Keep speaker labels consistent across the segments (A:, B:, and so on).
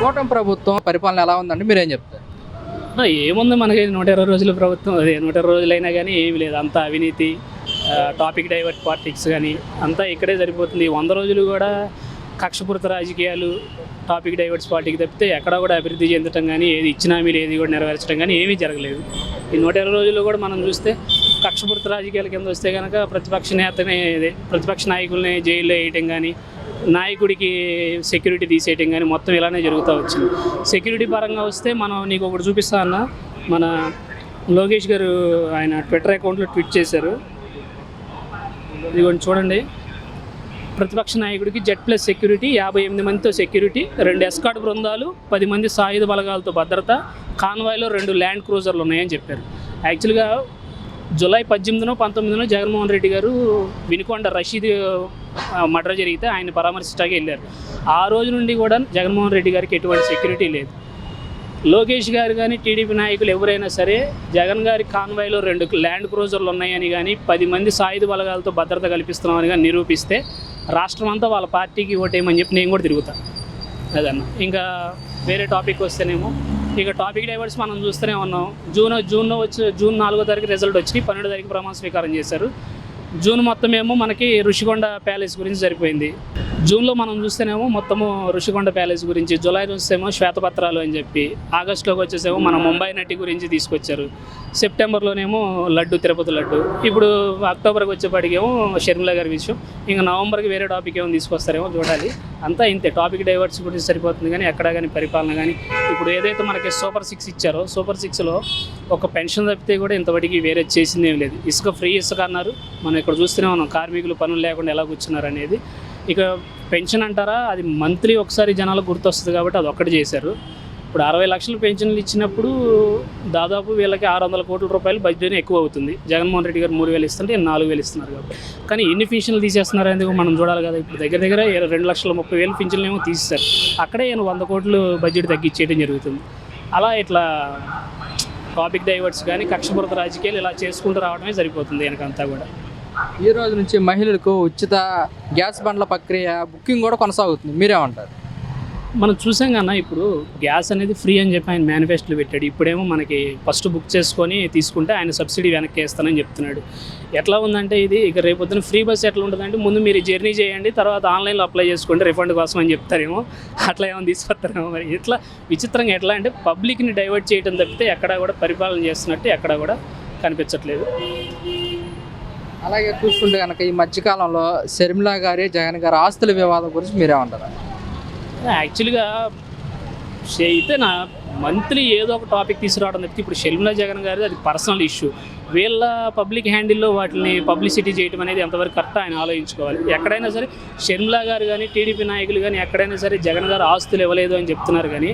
A: కూటమి ప్రభుత్వం పరిపాలన ఎలా ఉందండి మీరేం చెప్తారు?
B: ఏముంది మనకి 120 రోజుల ప్రభుత్వం, అదే 120 రోజులైనా కానీ ఏమి లేదు. అంతా అవినీతి, టాపిక్ డైవర్ట్ పాలిటిక్స్ కానీ అంతా ఇక్కడే సరిపోతుంది. 100 రోజులు కూడా కక్షపూరిత రాజకీయాలు, టాపిక్ డైవర్ట్స్ పార్టీకి తప్పితే ఎక్కడా కూడా అభివృద్ధి చెందడం కానీ, ఏది ఇచ్చినా మీరు ఏది కూడా నెరవేర్చడం కానీ ఏమీ జరగలేదు. ఈ 120 రోజుల్లో కూడా మనం చూస్తే కక్షపూరిత రాజకీయాల కింద వస్తే కనుక ప్రతిపక్ష నాయకుల్ని జైల్లో వేయటం కానీ, నాయకుడికి సెక్యూరిటీ తీసేయటం కానీ మొత్తం ఇలానే జరుగుతూ వచ్చింది. సెక్యూరిటీ పరంగా వస్తే మనం నీకు ఒకటి చూపిస్తా అన్న, మన లోకేష్ గారు ఆయన ట్విట్టర్ అకౌంట్లో ట్వీట్ చేశారు. ఇదిగోండి చూడండి, ప్రతిపక్ష నాయకుడికి జెడ్+ సెక్యూరిటీ, 58 మందితో సెక్యూరిటీ, 2 ఎస్కార్ట్ బృందాలు, 10 మంది సాయుధ బలగాలతో భద్రత, కాన్వాయ్లో 2 ల్యాండ్ క్రూజర్లు ఉన్నాయని చెప్పారు. యాక్చువల్గా జూలై 18, 19 జగన్మోహన్ రెడ్డి గారు వినుకొండ రషీద్ మర్డర్ జరిగితే ఆయన పరామర్శించడానికి వెళ్ళారు. ఆ రోజు నుండి కూడా జగన్మోహన్ రెడ్డి గారికి ఎటువంటి సెక్యూరిటీ లేదు. లోకేష్ గారు కానీ టీడీపీ నాయకులు ఎవరైనా సరే జగన్ గారి కాన్వాయ్లో 2 ల్యాండ్ క్రూజర్లు ఉన్నాయని కానీ, 10 మంది సాయుధ బలగాలతో భద్రత కల్పిస్తున్నామని కానీ నిరూపిస్తే రాష్ట్రం అంతా వాళ్ళ పార్టీకి ఓటేయమని చెప్పి నేను కూడా తిరుగుతాను. అదన్న ఇంకా వేరే టాపిక్ వస్తేనేమో ఇక టాపిక్ డైవర్స్ మనం చూస్తూనే ఉన్నాం. జూన్ 4వ తారీఖు రిజల్ట్ వచ్చి 12వ తారీఖు ప్రమాణ స్వీకారం చేశారు. జూన్ మొత్తం ఏమో మనకి ఋషికొండ ప్యాలెస్ గురించి సరిపోయింది. జూన్లో మనం చూస్తేనేమో మొత్తము ఋషికొండ ప్యాలెస్ గురించి, జూలై చూస్తేమో శ్వేతపత్రాలు అని చెప్పి, ఆగస్టులోకి వచ్చేసేమో మన ముంబై నటి గురించి తీసుకొచ్చారు, సెప్టెంబర్లోనేమో లడ్డు, తిరుపతి లడ్డు, ఇప్పుడు అక్టోబర్కి వచ్చేపాటికేమో షర్మిల గారి విషయం, ఇంకా నవంబర్కి వేరే టాపిక్ ఏమో తీసుకొస్తారేమో చూడాలి. అంతా ఇంతే, టాపిక్ డైవర్ట్స్ గురించి సరిపోతుంది కానీ ఎక్కడ కానీ పరిపాలన కానీ. ఇప్పుడు ఏదైతే మనకి సూపర్ 6 ఇచ్చారో, సూపర్ 6లో ఒక పెన్షన్ తప్పితే కూడా ఇంతవరకు వేరే చేసింది ఏం లేదు. ఇసుక ఫ్రీ ఇసుక అన్నారు, మనం ఇక్కడ చూస్తూనే ఉన్నాం కార్మికులు పనులు లేకుండా ఎలా కూర్చున్నారు అనేది. ఇక పెన్షన్ అంటారా, అది మంత్లీ ఒకసారి జనాలకు గుర్తొస్తుంది కాబట్టి అది ఒక్కటి చేశారు. ఇప్పుడు 60 లక్షలు పెన్షన్లు ఇచ్చినప్పుడు దాదాపు వీళ్ళకి 600 కోట్ల రూపాయలు బడ్జెట్ ఎక్కువ అవుతుంది. జగన్మోహన్ రెడ్డి గారు 3,000 ఇస్తుంటే 4,000 ఇస్తున్నారు కాబట్టి. కానీ ఎన్ని పెన్షన్లు తీసేస్తున్నారు అనేది మనం చూడాలి కదా. ఇప్పుడు దగ్గర 2,30,000 పెన్షన్లు ఏమో తీసేస్తారు. అక్కడే 100 కోట్లు బడ్జెట్ తగ్గించేయడం జరుగుతుంది. అలా ఇట్లా టాపిక్ డైవర్ట్స్ కానీ కక్షపూరిత రాజకీయాలు ఇలా చేసుకుంటూ రావడమే సరిపోతుంది వెనకంతా కూడా.
A: ఈ రోజు నుంచి మహిళలకు ఉచిత గ్యాస్ బండ్ల ప్రక్రియ బుకింగ్ కూడా కొనసాగుతుంది, మీరేమంటారు?
B: మనం చూసాం కన్నా, ఇప్పుడు గ్యాస్ అనేది ఫ్రీ అని చెప్పి ఆయన మేనిఫెస్టోలో పెట్టాడు. ఇప్పుడేమో మనకి ఫస్ట్ బుక్ చేసుకొని తీసుకుంటే ఆయన సబ్సిడీ వెనక్కి వేస్తానని చెప్తున్నాడు. ఎట్లా ఉందంటే ఇది, ఇక రేపొద్దున ఫ్రీ బస్ ఎట్లా ఉంటుందంటే ముందు మీరు జర్నీ చేయండి, తర్వాత ఆన్లైన్లో అప్లై చేసుకోండి రిఫండ్ కోసం అని చెప్తారేమో, అట్లా ఏమో తీసుకొస్తారేమో. మరి ఇట్లా విచిత్రంగా ఎట్లా అంటే పబ్లిక్ని డైవర్ట్ చేయడం తప్పితే ఎక్కడా కూడా పరిపాలన చేస్తున్నట్టు ఎక్కడా కూడా కనిపించట్లేదు.
A: అలాగే చూసుకుంటే కనుక ఈ మధ్యకాలంలో షర్మిల గారి, జగన్ గారి ఆస్తుల వివాదం గురించి మీరేమంటారు?
B: యాక్చువల్గా అయితే నా మంత్లీ ఏదో ఒక టాపిక్ తీసుకురావడం తప్పితే ఇప్పుడు షర్మిల జగన్ గారి అది పర్సనల్ ఇష్యూ. వీళ్ళ పబ్లిక్ హ్యాండిల్లో వాటిని పబ్లిసిటీ చేయడం అనేది ఎంతవరకు కరెక్ట్ ఆయన ఆలోచించుకోవాలి. ఎక్కడైనా సరే షర్మిల గారు కానీ టీడీపీ నాయకులు కానీ ఎక్కడైనా సరే జగన్ గారు ఆస్తులు ఇవ్వలేదు అని చెప్తున్నారు. కానీ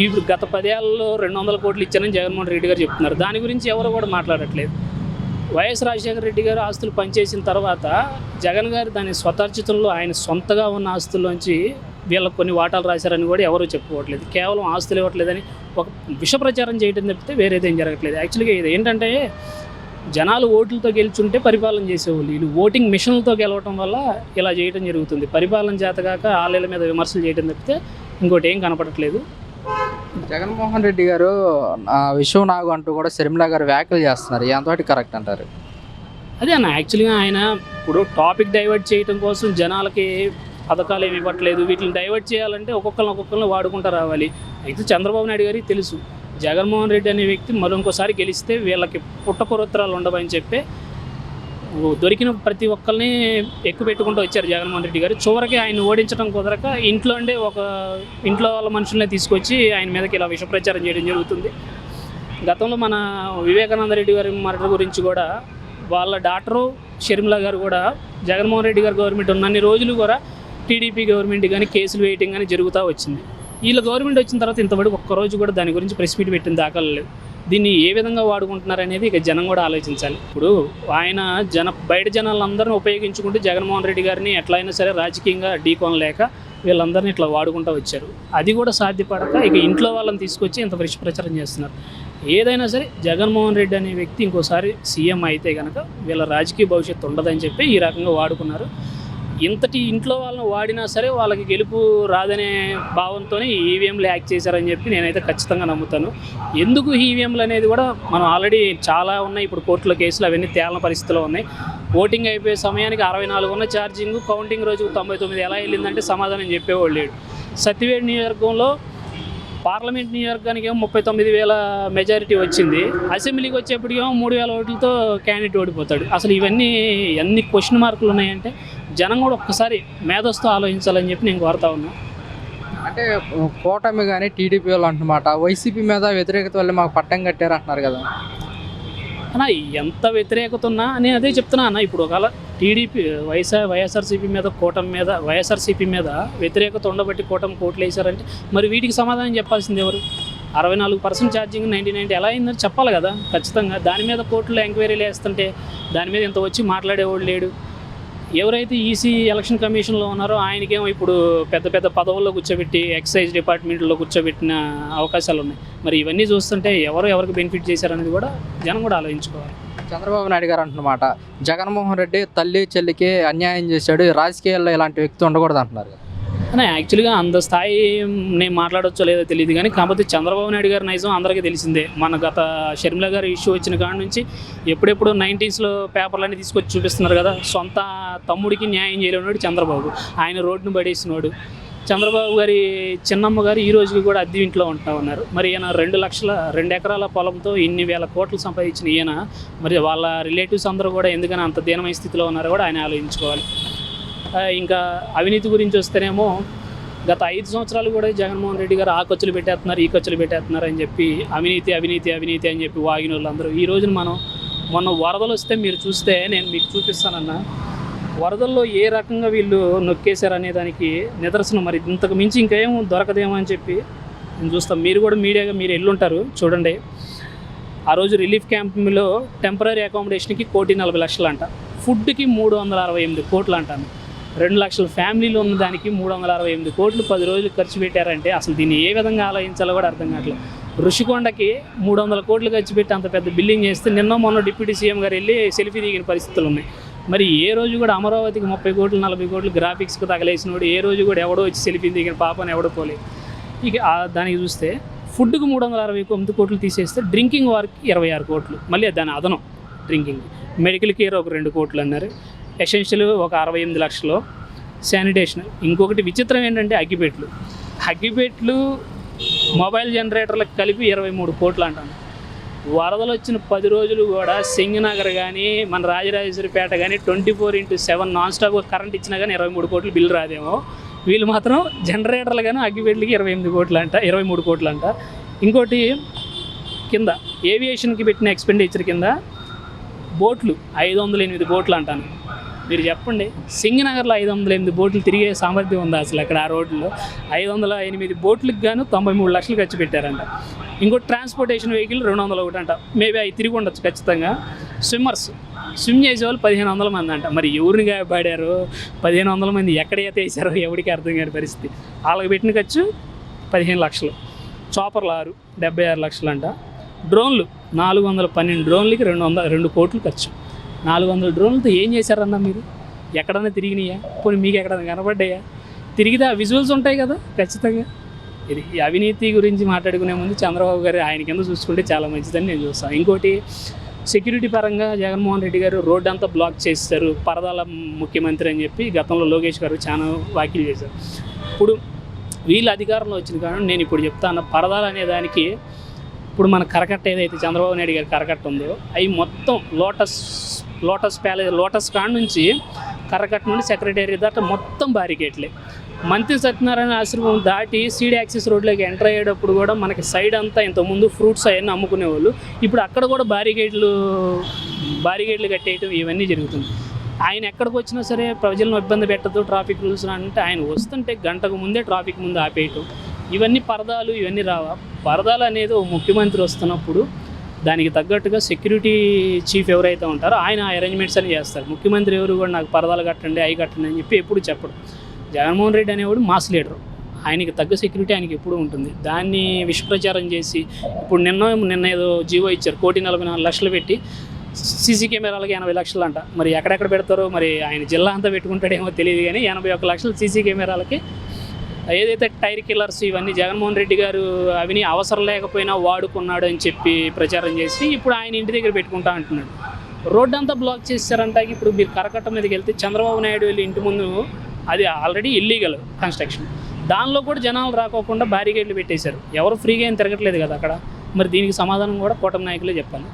B: ఈ గత 10 ఏళ్లలో 200 కోట్లు ఇచ్చారని జగన్మోహన్ రెడ్డి గారు చెప్తున్నారు. దాని గురించి ఎవరు కూడా మాట్లాడట్లేదు. వైఎస్ రాజశేఖర రెడ్డి గారు ఆస్తులు పనిచేసిన తర్వాత జగన్ గారు దాని స్వతార్జితంలో ఆయన సొంతగా ఉన్న ఆస్తుల్లోంచి వీళ్ళకి కొన్ని వాటాలు రాశారని కూడా ఎవరూ చెప్పుకోవట్లేదు. కేవలం ఆస్తులు ఇవ్వట్లేదని ఒక విష ప్రచారం చేయడం తప్పితే వేరేదేం జరగట్లేదు. యాక్చువల్గా ఇది ఏంటంటే జనాలు ఓట్లతో గెలుచుంటే పరిపాలన చేసేవాళ్ళు, వీళ్ళు ఓటింగ్ మిషన్లతో గెలవటం వల్ల ఇలా చేయడం జరుగుతుంది. పరిపాలన చేతగాక ఆలయాల మీద విమర్శలు చేయడం తప్పితే ఇంకోటి ఏం కనపడట్లేదు.
A: జగన్మోహన్ రెడ్డి గారు విషయం నాగు అంటూ కూడా షర్మిల గారు వ్యాఖ్యలు చేస్తున్నారు, ఎంతవరకు కరెక్ట్ అంటారు?
B: అదే అన్న, యాక్చువల్గా ఆయన ఇప్పుడు టాపిక్ డైవర్ట్ చేయడం కోసం జనాలకి పథకాలు ఏమి ఇవ్వట్లేదు. వీటిని డైవర్ట్ చేయాలంటే ఒక్కొక్కరిని వాడుకుంటూ రావాలి. అయితే చంద్రబాబు నాయుడు గారికి తెలుసు జగన్మోహన్ రెడ్డి అనే వ్యక్తి మరొకసారి గెలిస్తే వీళ్ళకి పుట్టపురోత్తరాలు ఉండవని చెప్పి దొరికిన ప్రతి ఒక్కరిని ఎక్కువ పెట్టుకుంటూ వచ్చారు జగన్మోహన్ రెడ్డి గారు. చివరికి ఆయన ఓడించడం కుదరక ఇంట్లో వాళ్ళ మనుషుల్ని తీసుకొచ్చి ఆయన మీదకి ఇలా విష ప్రచారం చేయడం జరుగుతుంది. గతంలో మన వివేకానంద రెడ్డి గారి మర్డర్ గురించి కూడా వాళ్ళ డాక్టరు షర్మిల గారు కూడా జగన్మోహన్ రెడ్డి గారు గవర్నమెంట్ ఉన్నన్ని రోజులు కూడా టీడీపీ గవర్నమెంట్ కానీ కేసులు వేయటం కానీ జరుగుతూ వచ్చింది. వీళ్ళ గవర్నమెంట్ వచ్చిన తర్వాత ఇంతవరకు ఒక్కరోజు కూడా దాని గురించి ప్రెస్ మీట్ పెట్టిన దాఖలు లేవు. దీన్ని ఏ విధంగా వాడుకుంటున్నారు అనేది ఇక జనం కూడా ఆలోచించాలి. ఇప్పుడు ఆయన బయట జనాలందరినీ ఉపయోగించుకుంటూ జగన్మోహన్ రెడ్డి గారిని ఎట్లయినా సరే రాజకీయంగా ఢీకొనలేక వీళ్ళందరినీ ఇట్లా వాడుకుంటూ వచ్చారు. అది కూడా సాధ్యపడక ఇక ఇంట్లో వాళ్ళని తీసుకొచ్చి ఇంత విష ప్రచారం చేస్తున్నారు. ఏదైనా సరే జగన్మోహన్ రెడ్డి అనే వ్యక్తి ఇంకోసారి సీఎం అయితే కనుక వీళ్ళ రాజకీయ భవిష్యత్తు ఉండదని చెప్పి ఈ రకంగా వాడుకున్నారు. ఇంతటి ఇంట్లో వాళ్ళని వాడినా సరే వాళ్ళకి గెలుపు రాదనే భావంతోనే ఈవీఎంలు హ్యాక్ చేశారని చెప్పి నేనైతే ఖచ్చితంగా నమ్ముతాను. ఎందుకు ఈవీఎంలు అనేది కూడా మనం ఆల్రెడీ చాలా ఉన్నాయి, ఇప్పుడు కోర్టులో కేసులు అవన్నీ తేలిన పరిస్థితిలో ఉన్నాయి. ఓటింగ్ అయిపోయే సమయానికి 64 ఉన్న ఛార్జింగ్, కౌంటింగ్ రోజుకు 99 ఎలా వెళ్ళిందంటే సమాధానం చెప్పేవాళ్ళు లేడు. సత్యవేడ్ నియోజకవర్గంలో పార్లమెంట్ నియోజకవర్గానికి ఏమో 39,000 మెజారిటీ వచ్చింది, అసెంబ్లీకి వచ్చేప్పటికేమో 3,000 ఓట్లతో క్యాండిడేట్ ఓడిపోతాడు. అసలు ఇవన్నీ ఎన్ని క్వశ్చన్ మార్కులు ఉన్నాయంటే జనం కూడా ఒక్కసారి మేధస్తో ఆలోచించాలని చెప్పి నేను కోరుతా ఉన్నా.
A: అంటే కూటమి కానీ టీడీపీ వాళ్ళు అంటున్నమాట వైసీపీ మీద వ్యతిరేకత వల్ల మాకు పట్టం కట్టారు అంటున్నారు కదా
B: అన్న. ఎంత వ్యతిరేకత ఉన్నా నేను అదే చెప్తున్నా అన్న. ఇప్పుడు ఒకవేళ టీడీపీ వైఎస్ఆర్సీపీ మీద కూటమి మీద వైఎస్ఆర్సీపీ మీద వ్యతిరేకత ఉండబట్టి కూటమి కోట్లు వేశారంటే మరి వీటికి సమాధానం చెప్పాల్సింది ఎవరు? 64% ఛార్జింగ్ 90 ఎలా అయిందని చెప్పాలి కదా ఖచ్చితంగా. దాని మీద కోర్టులో ఎంక్వైరీలు వేస్తుంటే దాని మీద ఇంత వచ్చి మాట్లాడేవాడు లేడు. ఎవరైతే ఈసీ ఎలక్షన్ కమిషన్లో ఉన్నారో ఆయనకేమో ఇప్పుడు పెద్ద పెద్ద పదవుల్లో కూర్చోబెట్టి ఎక్సైజ్ డిపార్ట్మెంట్లో కూర్చోబెట్టిన అవకాశాలు ఉన్నాయి. మరి ఇవన్నీ చూస్తుంటే ఎవరికి బెనిఫిట్ చేశారనేది కూడా జనం కూడా ఆలోచించుకోవాలి.
A: చంద్రబాబు నాయుడు గారు అంటున్నమాట జగన్మోహన్ రెడ్డి తల్లి చెల్లికి అన్యాయం చేశాడు, రాజకీయాల్లో ఇలాంటి వ్యక్తి ఉండకూడదు అంటున్నారు కదా.
B: యాక్చువల్గా అంత స్థాయి నేను మాట్లాడవచ్చో లేదో తెలియదు కానీ కాకపోతే చంద్రబాబు నాయుడు గారి నైజం అందరికీ తెలిసిందే. మన గత షర్మిల గారి ఇష్యూ వచ్చిన కాడ నుంచి ఎప్పుడెప్పుడు 90sలో పేపర్లన్నీ తీసుకొచ్చి చూపిస్తున్నారు కదా. సొంత తమ్ముడికి న్యాయం చేయలేనాడు చంద్రబాబు, ఆయన రోడ్డును పడేసినాడు. చంద్రబాబు గారి చిన్నమ్మ గారు ఈ రోజుకి కూడా అద్దె ఇంట్లో ఉంటూ ఉన్నారు. మరి ఈయన 2 ఎకరాల పొలంతో ఇన్ని వేల కోట్లు సంపాదించిన ఈయన మరి వాళ్ళ రిలేటివ్స్ అందరూ కూడా ఎందుకని అంత దీనమైన స్థితిలో ఉన్నారో కూడా ఆయన ఆలోచించుకోవాలి. ఇంకా అవినీతి గురించి వస్తేనేమో గత 5 సంవత్సరాలు కూడా జగన్మోహన్ రెడ్డి గారు ఆ ఖర్చులు పెట్టేస్తున్నారు, ఈ ఖర్చులు పెట్టేస్తున్నారు అని చెప్పి అవినీతి అని చెప్పి వాగిన వాళ్ళందరూ ఈ రోజున మొన్న వరదలు వస్తే మీరు చూస్తే నేను మీకు చూపిస్తానన్నా, వరదల్లో ఏ రకంగా వీళ్ళు నొక్కేశారు అనే దానికి నిదర్శనం. మరి ఇంతకు మించి ఇంకేం దొరకదేమో అని చెప్పి నేను చూస్తాం. మీరు కూడా మీడియాగా మీరు వెళ్ళుంటారు చూడండి. ఆ రోజు రిలీఫ్ క్యాంపులో టెంపరీ అకామిడేషన్కి 1,40,00,000 అంట, ఫుడ్కి 368 కోట్లు అంటాను. 2 లక్షల ఫ్యామిలీలో ఉన్న దానికి 368 కోట్లు 10 రోజులు ఖర్చు పెట్టారంటే అసలు దీన్ని ఏ విధంగా ఆలోచించాలో కూడా అర్థం కావట్లేదు. ఋషికొండకి 300 కోట్లు ఖర్చు పెట్టి అంత పెద్ద బిల్డింగ్ చేస్తే మొన్న డిప్యూటీ సీఎం గారు వెళ్ళి సెల్ఫీ దిగిన పరిస్థితులు ఉన్నాయి. మరి ఏ రోజు కూడా అమరావతికి 30 కోట్లు 40 కోట్లు గ్రాఫిక్స్కి తగలేసినోడు ఏ రోజు కూడా ఎవడో వచ్చి సెల్ఫీ దిగిన పాపని ఎవడో పోలేదు. ఇక దానికి చూస్తే ఫుడ్కి 369 కోట్లు తీసేస్తే డ్రింకింగ్ వారికి 26 కోట్లు, మళ్ళీ దాని అదనం డ్రింకింగ్, మెడికల్ కేర్ ఒక 2 కోట్లు అన్నారు, ఎసెన్షియల్ ఒక 68 లక్షలు, శానిటేషన్. ఇంకొకటి విచిత్రం ఏంటంటే అగ్గిపెట్లు మొబైల్ జనరేటర్లకు కలిపి 23 కోట్లు అంటాను. వరదలు వచ్చిన 10 రోజులు కూడా సింగనగర్ కానీ మన రాజరాజేశ్వరిపేట కానీ 24/7 నాన్ స్టాప్గా కరెంట్ ఇచ్చినా కానీ 23 కోట్లు బిల్లు రాదేమో. వీళ్ళు మాత్రం జనరేటర్లు కానీ అగ్గిపెట్లకి 23 కోట్లు అంట. ఇంకోటి కింద ఏవియేషన్కి పెట్టిన ఎక్స్పెండిచర్ కింద బోట్లు 508 బోట్లు అంటాను. మీరు చెప్పండి, సింగనగర్లో 508 బోట్లు తిరిగే సామర్థ్యం ఉందా అసలు అక్కడ? ఆ రోడ్లో 508 బోట్లకు గాను 93 లక్షలు ఖర్చు పెట్టారంట. ఇంకోటి ట్రాన్స్పోర్టేషన్ వెహికల్ 201 అంట, మేబీ అవి తిరిగి ఉండొచ్చు ఖచ్చితంగా. స్విమ్ చేసేవాళ్ళు 1,500 మంది అంట. మరి ఎవరిని గాయపడారు 1,500 మంది ఎక్కడ ఈత వేసారో ఎవరికి అర్థం కాని పరిస్థితి. వాళ్ళకి పెట్టిన ఖర్చు 15 లక్షలు, చాపర్లు 76 లక్షలు అంట. డ్రోన్లు 412 డ్రోన్లకి 2 కోట్లు ఖర్చు. 400 డ్రోన్లతో ఏం చేశారన్నా మీరు? ఎక్కడన్నా తిరిగినాయా? పోనీ మీకు ఎక్కడన్నా కనపడ్డాయా? తిరిగితే ఆ విజువల్స్ ఉంటాయి కదా ఖచ్చితంగా. ఇది అవినీతి గురించి మాట్లాడుకునే ముందు చంద్రబాబు గారు ఆయన కింద చూసుకుంటే చాలా మంచిదని నేను చూస్తాను. ఇంకోటి సెక్యూరిటీ పరంగా జగన్మోహన్ రెడ్డి గారు రోడ్డు అంతా బ్లాక్ చేస్తారు, పరదాల ముఖ్యమంత్రి అని చెప్పి గతంలో లోకేష్ గారు చాలా వ్యాఖ్యలు చేశారు. ఇప్పుడు వీళ్ళు అధికారంలో వచ్చిన కారణం నేను ఇప్పుడు చెప్తాను, పరదాలు అనే దానికి ఇప్పుడు మన కరకట్ట ఏదైతే చంద్రబాబు నాయుడు గారి కరకట్ట ఉందో అవి మొత్తం లోటస్ ప్యాలెస్, లోటస్ కాడ నుంచి కరకట్ట నుండి సెక్రటరీ దాకా మొత్తం బారికేట్లే. మంత్రి సత్యనారాయణ ఆశ్రమం దాటి సీడ్ యాక్సెస్ రోడ్లోకి ఎంటర్ అయ్యేటప్పుడు కూడా మనకి సైడ్ అంతా ఇంతకుముందు ఫ్రూట్స్ అవన్నీ అమ్ముకునేవాళ్ళు, ఇప్పుడు అక్కడ కూడా బారికేట్లు కట్టేయటం ఇవన్నీ జరుగుతుంది. ఆయన ఎక్కడికి వచ్చినా సరే ప్రజలను ఇబ్బంది పెట్టద్దు ట్రాఫిక్ రూల్స్ అంటే ఆయన వస్తుంటే గంటకు ముందే ట్రాఫిక్ ముందు ఆపేయటం, ఇవన్నీ పరదాలు ఇవన్నీ రావా? పరదాలు అనేది ఒక ముఖ్యమంత్రి వస్తున్నప్పుడు దానికి తగ్గట్టుగా సెక్యూరిటీ చీఫ్ ఎవరైతే ఉంటారో ఆయన అరేంజ్మెంట్స్ అని చేస్తారు. ముఖ్యమంత్రి ఎవరు కూడా నాకు పరదాలు కట్టండి అవి కట్టండి అని చెప్పి ఎప్పుడు చెప్పడు. జగన్మోహన్ రెడ్డి అనేవాడు మాస్ లీడరు, ఆయనకి తగ్గ సెక్యూరిటీ ఆయనకి ఎప్పుడూ ఉంటుంది. దాన్ని విషప్రచారం చేసి ఇప్పుడు నిన్న ఏదో జీవో ఇచ్చారు, 1,44,00,000 పెట్టి సీసీ కెమెరాలకి 80 లక్షలు అంట. మరి ఎక్కడెక్కడ పెడతారో, మరి ఆయన జిల్లా అంతా పెట్టుకుంటాడేమో తెలియదు కానీ 81 లక్షలు సీసీ కెమెరాలకి. ఏదైతే టైర్ కిల్లర్స్ ఇవన్నీ జగన్మోహన్ రెడ్డి గారు అవిని అవసరం లేకపోయినా వాడుకున్నాడు అని చెప్పి ప్రచారం చేసి ఇప్పుడు ఆయన ఇంటి దగ్గర పెట్టుకుంటా అంటున్నాడు. రోడ్డు అంతా బ్లాక్ చేశారంట. ఇప్పుడు మీరు కరకట్ట మీదకి వెళ్తే చంద్రబాబు నాయుడు వెళ్ళి ఇంటి ముందు అది ఆల్రెడీ ఇల్లీగల్ కన్స్ట్రక్షన్, దానిలో కూడా జనాలు రాకోకుండా బ్యారికేడ్లు పెట్టేశారు. ఎవరు ఫ్రీగా ఏం తిరగట్లేదు కదా అక్కడ. మరి దీనికి సమాధానం కూడా కూటమి నాయకులే చెప్పాలి.